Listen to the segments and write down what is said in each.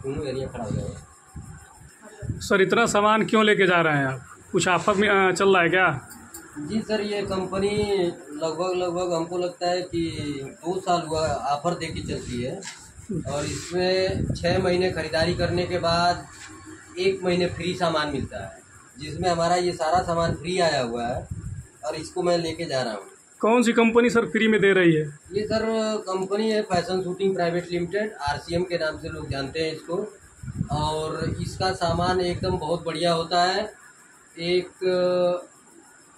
दोनों एरिया खड़ा हो जाएगा। सर इतना सामान क्यों लेके जा रहे हैं आप? कुछ ऑफर में चल रहा है क्या? जी सर, ये कंपनी लगभग हमको लगता है कि 2 साल हुआ ऑफर दे के चलती है, और इसमें 6 महीने खरीदारी करने के बाद 1 महीने फ्री सामान मिलता है, जिसमें हमारा ये सारा सामान फ्री आया हुआ है और इसको मैं लेके जा रहा हूँ। कौन सी कंपनी सर फ्री में दे रही है? ये सर कंपनी है fashion shooting private limited, RCM के नाम से लोग जानते हैं इसको। और इसका सामान एकदम बहुत बढ़िया होता है। एक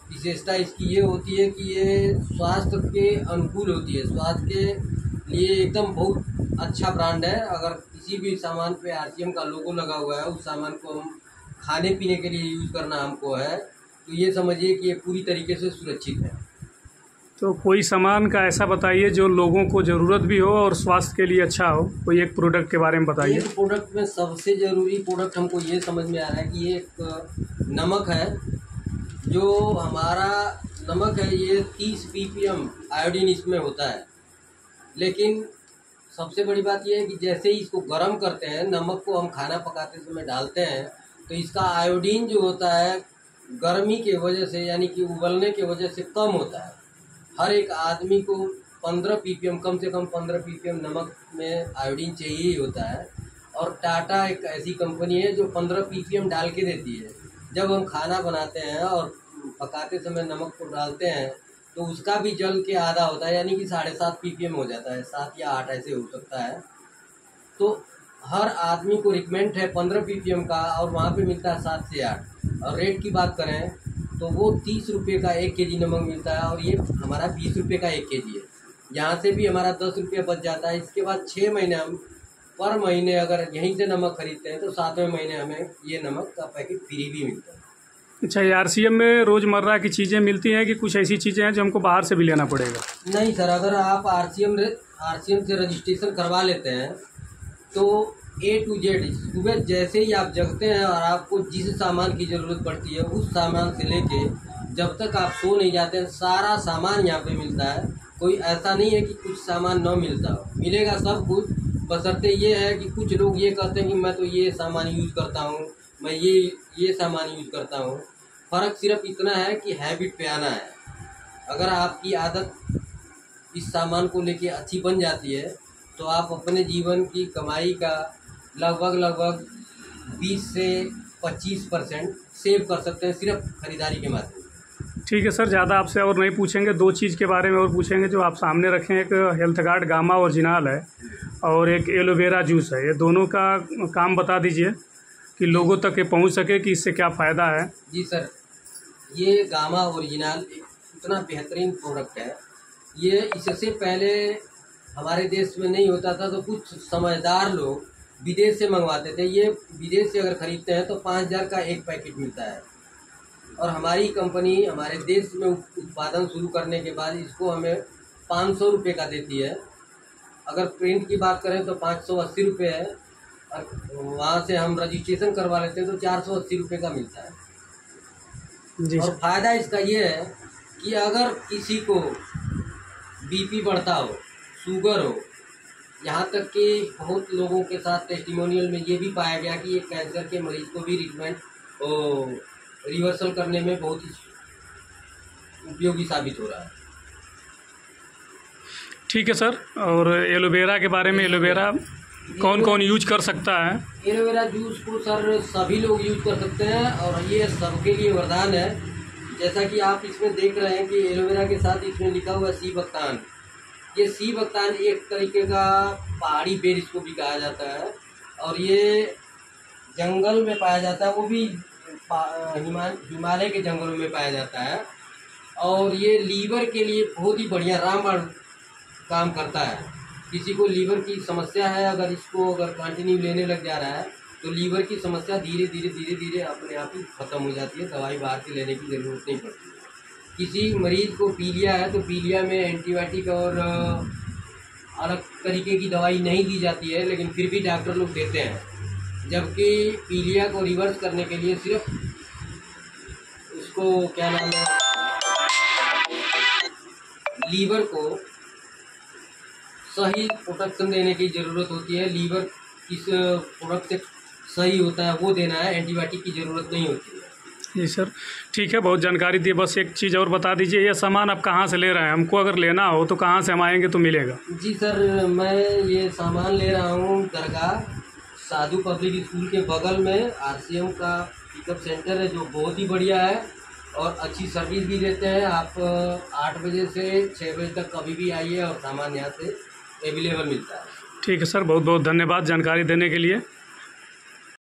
विशेषता इसकी ये होती है कि ये स्वास्थ्य के अनुकूल होती है, स्वास्थ्य के लिए एकदम बहुत अच्छा ब्रांड है। अगर किसी भी सामान पे RCM का लोगो लगा हुआ है, उस सामान को हम खाने पीने के लिए यूज़ करना हमको है, तो ये समझिए कि ये पूरी तरीके से सुरक्षित है। तो कोई सामान का ऐसा बताइए जो लोगों को ज़रूरत भी हो और स्वास्थ्य के लिए अच्छा हो, कोई एक प्रोडक्ट के बारे में बताइए। एक प्रोडक्ट में सबसे ज़रूरी प्रोडक्ट हमको ये समझ में आ रहा है कि ये एक नमक है। जो हमारा नमक है ये 30 ppm आयोडीन इसमें होता है, लेकिन सबसे बड़ी बात यह है कि जैसे ही इसको गर्म करते हैं, नमक को हम खाना पकाते समय डालते हैं, तो इसका आयोडीन जो होता है गर्मी की वजह से, यानी कि उबलने की वजह से कम होता है। हर एक आदमी को 15 ppm, कम से कम 15 ppm नमक में आयोडीन चाहिए ही होता है। और टाटा एक ऐसी कंपनी है जो 15 ppm डाल के देती है। जब हम खाना बनाते हैं और पकाते समय नमक को डालते हैं, तो उसका भी जल के आधा होता है, यानी कि 7.5 ppm हो जाता है, 7 या 8 ऐसे हो सकता है। तो हर आदमी को रिकमेंड है 15 ppm का, और वहाँ पे मिलता है 7 से 8। और रेट की बात करें तो वो 30 रुपये का 1 kg नमक मिलता है, और ये हमारा 20 रुपये का 1 kg है। यहाँ से भी हमारा 10 रुपये बच जाता है। इसके बाद 6 महीने हम पर महीने अगर यहीं से नमक खरीदते हैं, तो 7वें महीने हमें ये नमक का पैकेट फ्री भी मिलता है। अच्छा, ये RCM में रोज़मर्रा की चीज़ें मिलती हैं कि कुछ ऐसी चीज़ें हैं जो हमको बाहर से भी लेना पड़ेगा? नहीं सर, अगर आप RCM से रजिस्ट्रेशन करवा लेते हैं, तो A to Z सुबह जैसे ही आप जगते हैं और आपको जिस सामान की ज़रूरत पड़ती है, उस सामान से लेके जब तक आप सो नहीं जाते हैं, सारा सामान यहाँ पे मिलता है। कोई ऐसा नहीं है कि कुछ सामान न मिलता हो, मिलेगा सब कुछ। बशर्ते ये है कि कुछ लोग ये कहते हैं कि मैं तो ये सामान यूज़ करता हूँ, मैं ये सामान यूज़ करता हूँ। फ़र्क सिर्फ इतना है कि हैबिट पे आना है। अगर आपकी आदत इस सामान को लेके अच्छी बन जाती है, तो आप अपने जीवन की कमाई का लगभग 20 से 25% सेव कर सकते हैं, सिर्फ खरीदारी के माध्यम से। ठीक है सर, ज़्यादा आपसे और नहीं पूछेंगे। 2 चीज़ के बारे में और पूछेंगे जो आप सामने रखें। एक हेल्थ गार्ड गामा ओरिजिनल है और एक एलोवेरा जूस है। ये दोनों का काम बता दीजिए कि लोगों तक ये पहुंच सके कि इससे क्या फ़ायदा है। जी सर, ये गामा ओरिजिनल इतना बेहतरीन प्रोडक्ट है। ये इससे पहले हमारे देश में नहीं होता था, तो कुछ समझदार लोग विदेश से मंगवाते थे। ये विदेश से अगर ख़रीदते हैं तो 5000 का एक पैकेट मिलता है, और हमारी कंपनी हमारे देश में उत्पादन शुरू करने के बाद इसको हमें 500 रुपये का देती है। अगर प्रिंट की बात करें तो 580 रुपये है, और वहाँ से हम रजिस्ट्रेशन करवा लेते हैं तो 480 रुपये का मिलता है। जी और फ़ायदा इसका ये है कि अगर किसी को BP बढ़ता हो, शुगर हो, यहाँ तक कि बहुत लोगों के साथ टेस्टिमोनियल में ये भी पाया गया कि ये कैंसर के मरीज को भी रिवर्सल करने में बहुत ही उपयोगी साबित हो रहा है। ठीक है सर, और एलोवेरा के बारे में, एलोवेरा कौन कौन यूज कर सकता है? एलोवेरा जूस को सर सभी लोग यूज कर सकते हैं, और ये सबके लिए वरदान है। जैसा कि आप इसमें देख रहे हैं कि एलोवेरा के साथ इसमें लिखा हुआ है सी बक्तान। ये सी बक्तान एक तरीके का पहाड़ी बेर इसको भी कहा जाता है, और ये जंगल में पाया जाता है, वो भी हिमालय के जंगलों में पाया जाता है। और ये लीवर के लिए बहुत ही बढ़िया रामबाण काम करता है। किसी को लीवर की समस्या है, अगर इसको कंटिन्यू लेने लग जा रहा है, तो लीवर की समस्या धीरे धीरे अपने आप ही ख़त्म हो जाती है। दवाई बाहर से लेने की ज़रूरत नहीं पड़ती। किसी मरीज़ को पीलिया है, तो पीलिया में एंटीबायोटिक और अलग तरीके की दवाई नहीं दी जाती है, लेकिन फिर भी डॉक्टर लोग देते हैं। जबकि पीलिया को रिवर्स करने के लिए सिर्फ उसको क्या नाम है, लीवर को सही प्रोटेक्शन देने की ज़रूरत होती है। लीवर किस प्रोडक्ट से सही होता है वो देना है, एंटीबायोटिक की ज़रूरत नहीं होती है। जी सर, ठीक है, बहुत जानकारी दी। बस एक चीज़ और बता दीजिए, ये सामान आप कहाँ से ले रहे हैं? हमको अगर लेना हो तो कहाँ से हम आएंगे तो मिलेगा? जी सर, मैं ये सामान ले रहा हूँ दरगाह साधु पब्लिक स्कूल के बगल में RCM का पिकअप सेंटर है, जो बहुत ही बढ़िया है और अच्छी सर्विस भी देते हैं। आप 8 बजे से 6 बजे तक कभी भी आइए और सामान यहाँ से अवेलेबल मिलता है। ठीक है सर, बहुत बहुत धन्यवाद जानकारी देने के लिए।